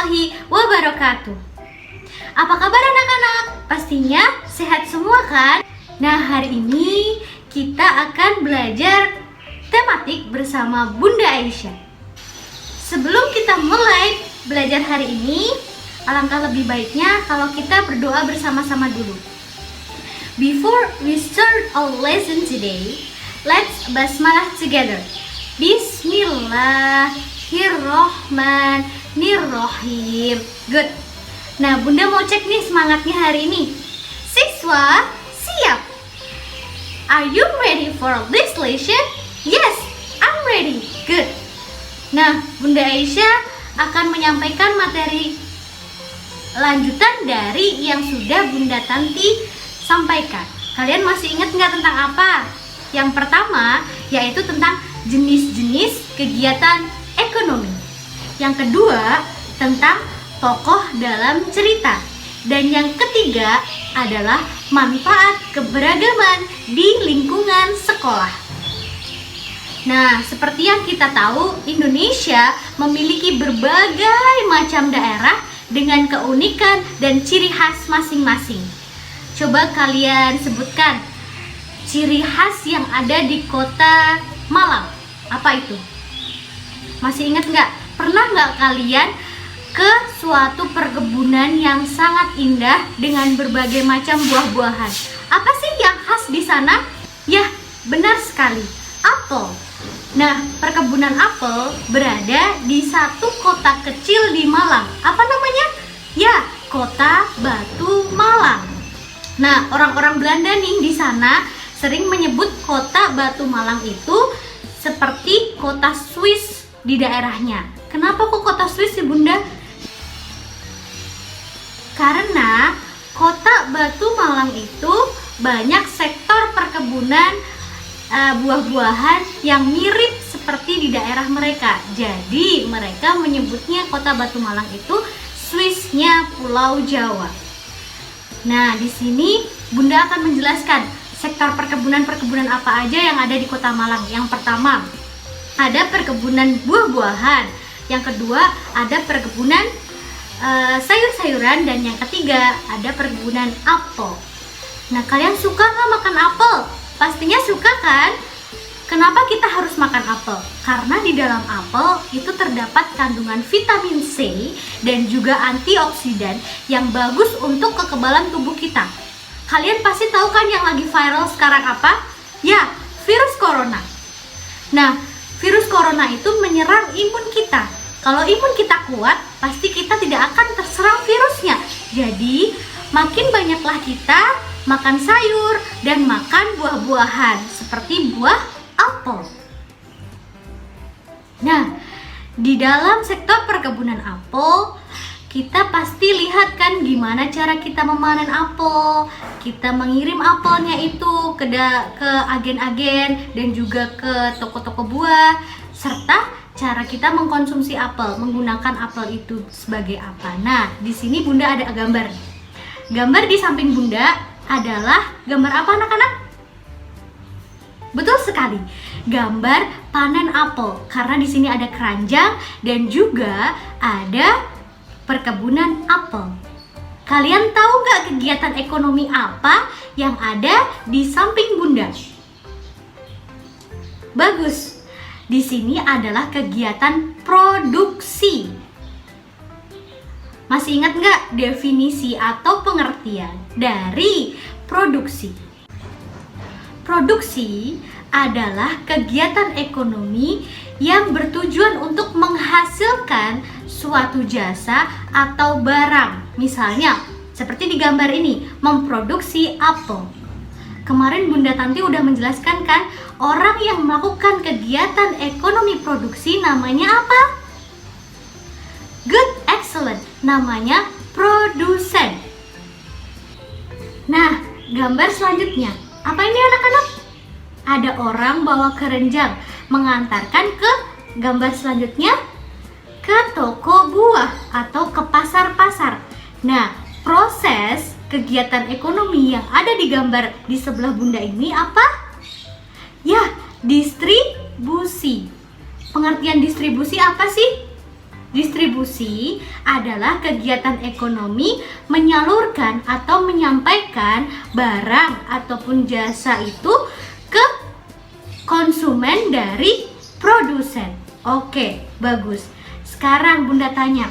warahmatullahi wabarakatuh. Apa kabar anak-anak? Pastinya sehat semua kan? Nah, hari ini kita akan belajar tematik bersama Bunda Aisyah. Sebelum kita mulai belajar hari ini, alangkah lebih baiknya kalau kita berdoa bersama-sama dulu. Before we start our lesson today, let's basmalah together. Bismillahirrohmanirrohim. Good. Nah, Bunda mau cek nih semangatnya hari ini. Siswa, siap? Are you ready for this lesson? Yes, I'm ready. Good. Nah, Bunda Aisyah akan menyampaikan materi lanjutan dari yang sudah Bunda Tanti sampaikan. Kalian masih ingat nggak tentang apa? Yang pertama yaitu tentang jenis-jenis kegiatan ekonomi. Yang kedua tentang tokoh dalam cerita. Dan yang ketiga adalah manfaat keberagaman di lingkungan sekolah. Nah, seperti yang kita tahu, Indonesia memiliki berbagai macam daerah dengan keunikan dan ciri khas masing-masing. Coba kalian sebutkan ciri khas yang ada di kota Malang. Apa itu? Masih ingat nggak? Pernah nggak kalian ke suatu perkebunan yang sangat indah dengan berbagai macam buah-buahan? Apa sih yang khas di sana? Ya, benar sekali, apel. Nah, perkebunan apel berada di satu kota kecil di Malang. Apa namanya? Ya, Kota Batu Malang. Nah, orang-orang Belanda nih di sana sering menyebut Kota Batu Malang itu seperti kota Swiss di daerahnya. Kenapa kok kota Swiss sih, Bunda? Karena Kota Batu Malang itu banyak sektor perkebunan buah-buahan yang mirip seperti di daerah mereka. Jadi mereka menyebutnya Kota Batu Malang itu Swissnya Pulau Jawa. Nah, di sini Bunda akan menjelaskan sektor perkebunan apa aja yang ada di Kota Malang. Yang pertama, ada perkebunan buah-buahan. Yang kedua, ada perkebunan sayur-sayuran. Dan yang ketiga, ada perkebunan apel. Nah, kalian suka nggak makan apel? Pastinya suka kan? Kenapa kita harus makan apel? Karena di dalam apel itu terdapat kandungan vitamin C dan juga antioksidan yang bagus untuk kekebalan tubuh kita. Kalian pasti tahu kan yang lagi viral sekarang apa? Ya, virus corona. Nah, virus corona itu menyerang imun kita. Kalau imun kita kuat, pasti kita tidak akan terserang virusnya. Jadi, makin banyaklah kita makan sayur dan makan buah-buahan seperti buah apel. Nah, di dalam sektor perkebunan apel, kita pasti lihat kan gimana cara kita memanen apel. Kita mengirim apelnya itu ke agen-agen dan juga ke toko-toko buah, serta cara kita mengkonsumsi apel, menggunakan apel itu sebagai apa. Nah, di sini Bunda ada gambar. Gambar di samping Bunda adalah gambar apa, anak-anak? Betul sekali, gambar panen apel. Karena di sini ada keranjang dan juga ada perkebunan apel. Kalian tahu nggak kegiatan ekonomi apa yang ada di samping Bunda? Bagus. Di sini adalah kegiatan produksi. Masih ingat nggak definisi atau pengertian dari produksi? Produksi adalah kegiatan ekonomi yang bertujuan untuk menghasilkan suatu jasa atau barang. Misalnya, seperti di gambar ini, memproduksi apel. Kemarin Bunda Tanti udah menjelaskan kan, orang yang melakukan kegiatan ekonomi produksi namanya apa? Good, excellent. Namanya produsen. Nah, gambar selanjutnya. Apa ini, anak-anak? Ada orang bawa keranjang mengantarkan ke gambar selanjutnya ke toko buah atau ke pasar-pasar. Nah, proses kegiatan ekonomi yang ada di gambar di sebelah Bunda ini apa? Ya, distribusi. Pengertian distribusi apa sih? Distribusi adalah kegiatan ekonomi menyalurkan atau menyampaikan barang ataupun jasa itu ke konsumen dari produsen. Oke, bagus. Sekarang Bunda tanya,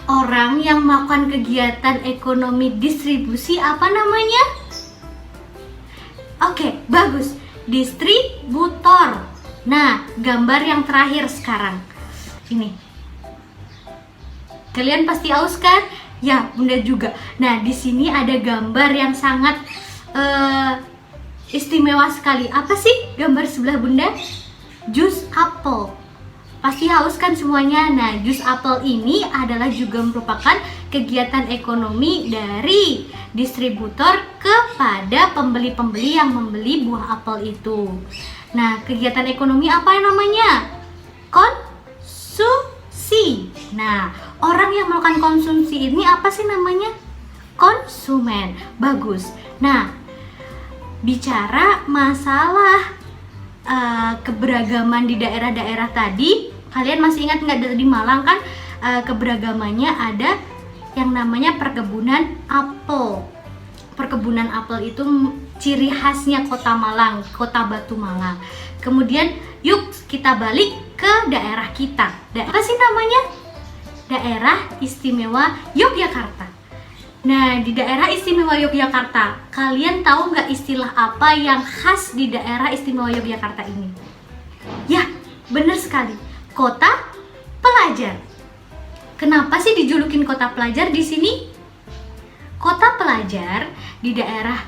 orang yang melakukan kegiatan ekonomi distribusi apa namanya? Oke, bagus. Distributor. Nah, gambar yang terakhir sekarang. Ini. Kalian pasti haus kan? Ya, Bunda juga. Nah, di sini ada gambar yang sangat istimewa sekali. Apa sih gambar sebelah Bunda? Jus apel. Pasti haus kan semuanya? Nah, jus apel ini adalah juga merupakan kegiatan ekonomi dari distributor kepada pembeli-pembeli yang membeli buah apel itu. Nah, kegiatan ekonomi apa yang namanya? Konsumsi. Nah, orang yang melakukan konsumsi ini apa sih namanya? Konsumen. Bagus. Nah, bicara masalah keberagaman di daerah-daerah tadi, kalian masih ingat nggak di Malang kan keberagamannya ada yang namanya perkebunan apel. Perkebunan apel itu ciri khasnya kota Malang, kota Batu Malang. Kemudian yuk kita balik ke daerah kita. Apa sih namanya? Daerah Istimewa Yogyakarta. Nah, di daerah Istimewa Yogyakarta, kalian tahu nggak istilah apa yang khas di daerah Istimewa Yogyakarta ini? Ya, benar sekali. Kota pelajar. Kenapa sih dijulukin kota pelajar di sini? Kota pelajar di daerah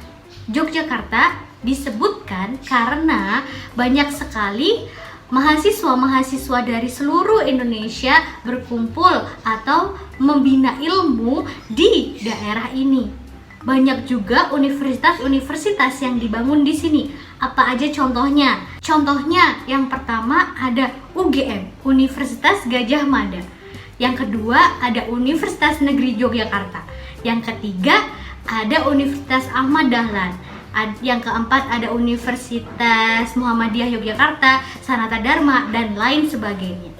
Yogyakarta disebutkan karena banyak sekali mahasiswa-mahasiswa dari seluruh Indonesia berkumpul atau membina ilmu di daerah ini. Banyak juga universitas-universitas yang dibangun di sini. Apa aja contohnya? Contohnya yang pertama ada UGM, Universitas Gadjah Mada. Yang kedua ada Universitas Negeri Yogyakarta. Yang ketiga ada Universitas Ahmad Dahlan. Yang keempat ada Universitas Muhammadiyah Yogyakarta, Sanata Dharma, dan lain sebagainya.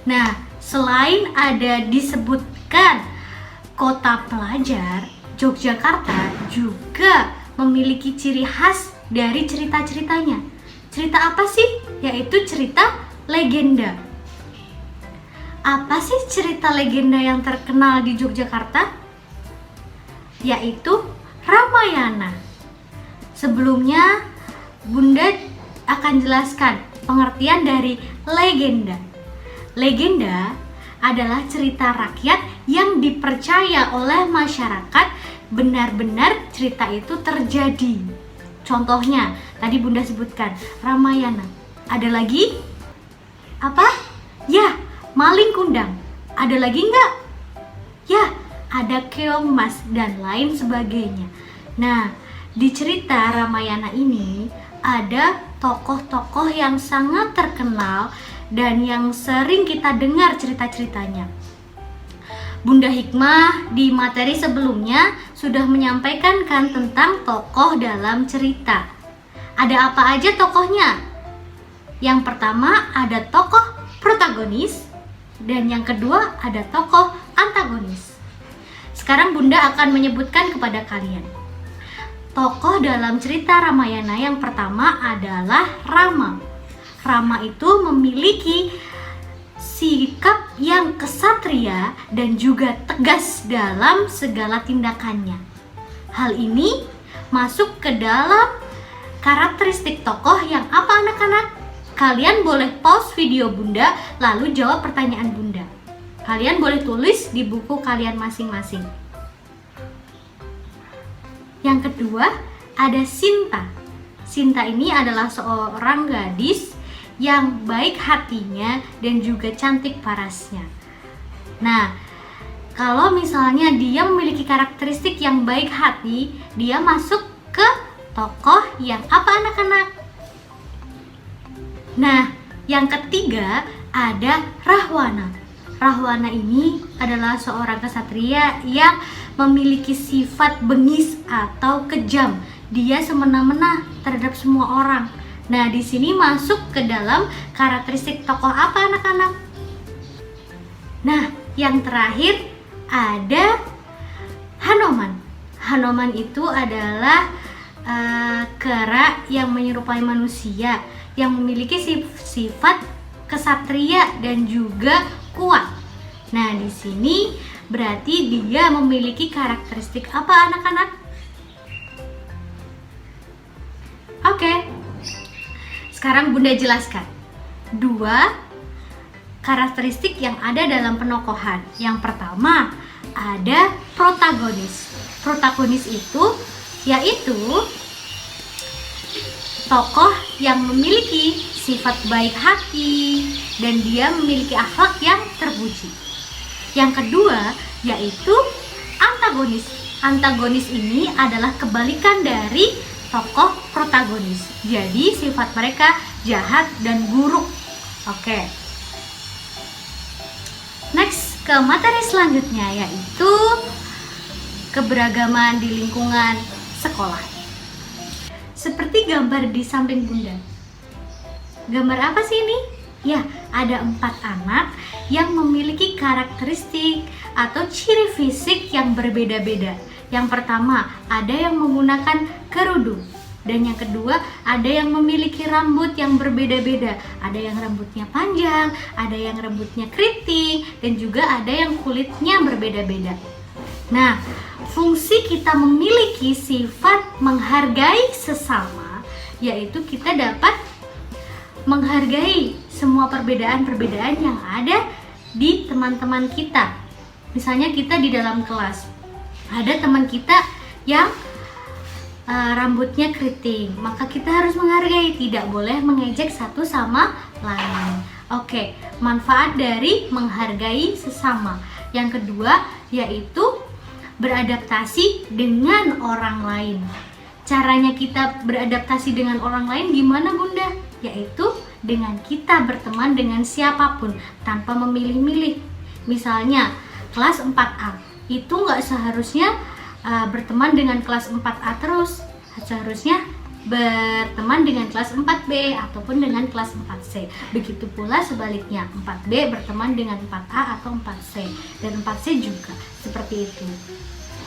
Nah, selain ada disebutkan kota pelajar, Yogyakarta juga memiliki ciri khas dari cerita-ceritanya. Cerita apa sih? Yaitu cerita legenda. Apa sih cerita legenda yang terkenal di Yogyakarta? Yaitu Ramayana. Sebelumnya, Bunda akan jelaskan pengertian dari legenda. Legenda adalah cerita rakyat yang dipercaya oleh masyarakat benar-benar cerita itu terjadi. Contohnya, tadi Bunda sebutkan Ramayana. Ada lagi? Apa? Ya, Maling Kundang. Ada lagi nggak? Ya, ada Keong Mas dan lain sebagainya. Nah, di cerita Ramayana ini ada tokoh-tokoh yang sangat terkenal dan yang sering kita dengar cerita-ceritanya. Bunda Hikmah di materi sebelumnya sudah menyampaikan kan tentang tokoh dalam cerita. Ada apa aja tokohnya? Yang pertama ada tokoh protagonis dan yang kedua ada tokoh antagonis. Sekarang Bunda akan menyebutkan kepada kalian. Tokoh dalam cerita Ramayana yang pertama adalah Rama. Rama itu memiliki sikap yang kesatria dan juga tegas dalam segala tindakannya. Hal ini masuk ke dalam karakteristik tokoh yang apa anak-anak? Kalian boleh pause video Bunda lalu jawab pertanyaan Bunda. Kalian boleh tulis di buku kalian masing-masing. Yang kedua ada Sinta. Sinta ini adalah seorang gadis yang baik hatinya dan juga cantik parasnya. Nah, kalau misalnya dia memiliki karakteristik yang baik hati, dia masuk ke tokoh yang apa anak-anak? Nah, yang ketiga ada Rahwana. Rahwana ini adalah seorang kesatria yang memiliki sifat bengis atau kejam. Dia semena-mena terhadap semua orang. Nah, di sini masuk ke dalam karakteristik tokoh apa anak-anak? Nah, yang terakhir ada Hanuman. Hanuman itu adalah kera yang menyerupai manusia, yang memiliki sifat kesatria dan juga kuat. Nah, di sini berarti dia memiliki karakteristik apa, anak-anak? Oke. Sekarang Bunda jelaskan 2 karakteristik yang ada dalam penokohan. Yang pertama, ada protagonis. Protagonis itu yaitu tokoh yang memiliki sifat baik hati dan dia memiliki akhlak yang terpuji. Yang kedua yaitu antagonis. Antagonis ini adalah kebalikan dari tokoh protagonis. Jadi sifat mereka jahat dan buruk. Oke. Next, ke materi selanjutnya yaitu keberagaman di lingkungan sekolah. Seperti gambar di samping Bunda. Gambar apa sih ini? Ya, ada 4 anak yang memiliki karakteristik atau ciri fisik yang berbeda-beda. Yang pertama, ada yang menggunakan kerudung. Dan yang kedua, ada yang memiliki rambut yang berbeda-beda. Ada yang rambutnya panjang, ada yang rambutnya keriting, dan juga ada yang kulitnya berbeda-beda. Nah, fungsi kita memiliki sifat menghargai sesama, yaitu kita dapat menghargai semua perbedaan-perbedaan yang ada di teman-teman kita. Misalnya kita di dalam kelas, ada teman kita yang rambutnya keriting, maka kita harus menghargai, tidak boleh mengejek satu sama lain. Oke, manfaat dari menghargai sesama. Yang kedua yaitu beradaptasi dengan orang lain. Caranya kita beradaptasi dengan orang lain gimana Bunda? Yaitu dengan kita berteman dengan siapapun tanpa memilih-milih. Misalnya kelas 4A itu nggak seharusnya berteman dengan kelas 4A terus, seharusnya berteman dengan kelas 4B ataupun dengan kelas 4C. Begitu pula sebaliknya, 4B berteman dengan 4A atau 4C, dan 4C juga seperti itu.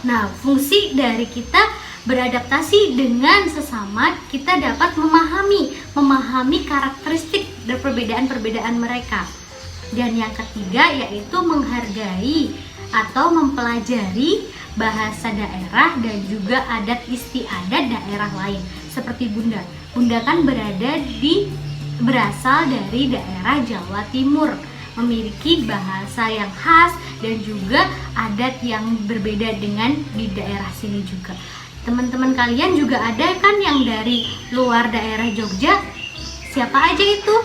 Nah, fungsi dari kita beradaptasi dengan sesama, kita dapat memahami karakteristik dan perbedaan-perbedaan mereka. Dan yang ketiga yaitu menghargai atau mempelajari bahasa daerah dan juga adat istiadat daerah lain. Seperti Bunda kan berasal dari daerah Jawa Timur, memiliki bahasa yang khas dan juga adat yang berbeda dengan di daerah sini juga. Teman-teman kalian juga ada kan yang dari luar daerah Jogja? Siapa aja itu?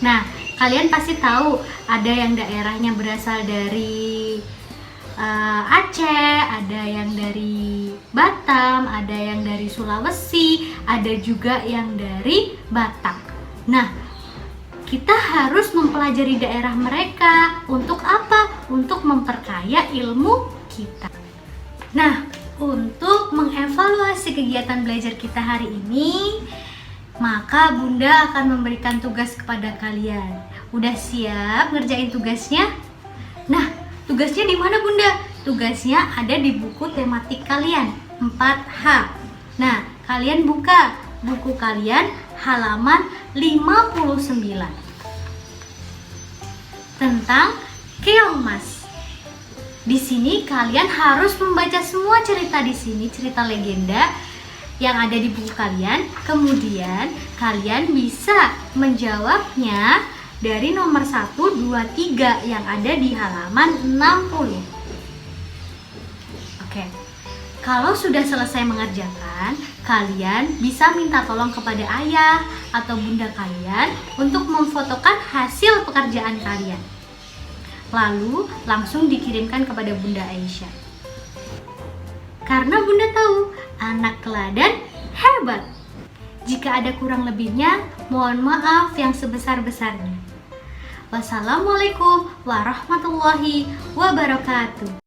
Nah, kalian pasti tahu ada yang daerahnya berasal dari Aceh, ada yang dari Batam, ada yang dari Sulawesi, ada juga yang dari Batak. Nah, kita harus mempelajari daerah mereka. Untuk apa? Untuk memperkaya ilmu kita. Nah, untuk mengevaluasi kegiatan belajar kita hari ini, maka Bunda akan memberikan tugas kepada kalian. Udah siap ngerjain tugasnya? Nah, tugasnya di mana Bunda? Tugasnya ada di buku tematik kalian 4H. Nah, kalian buka buku kalian halaman 59 tentang Keong Mas. Di sini kalian harus membaca semua cerita di sini, cerita legenda yang ada di buku kalian. Kemudian kalian bisa menjawabnya dari nomor 1, 2, 3 yang ada di halaman 60. Oke. Kalau sudah selesai mengerjakan, kalian bisa minta tolong kepada ayah atau bunda kalian untuk memfotokan hasil pekerjaan kalian. Lalu langsung dikirimkan kepada Bunda Aisyah. Karena Bunda tahu anak teladan hebat. Jika ada kurang lebihnya, mohon maaf yang sebesar-besarnya. Wassalamualaikum warahmatullahi wabarakatuh.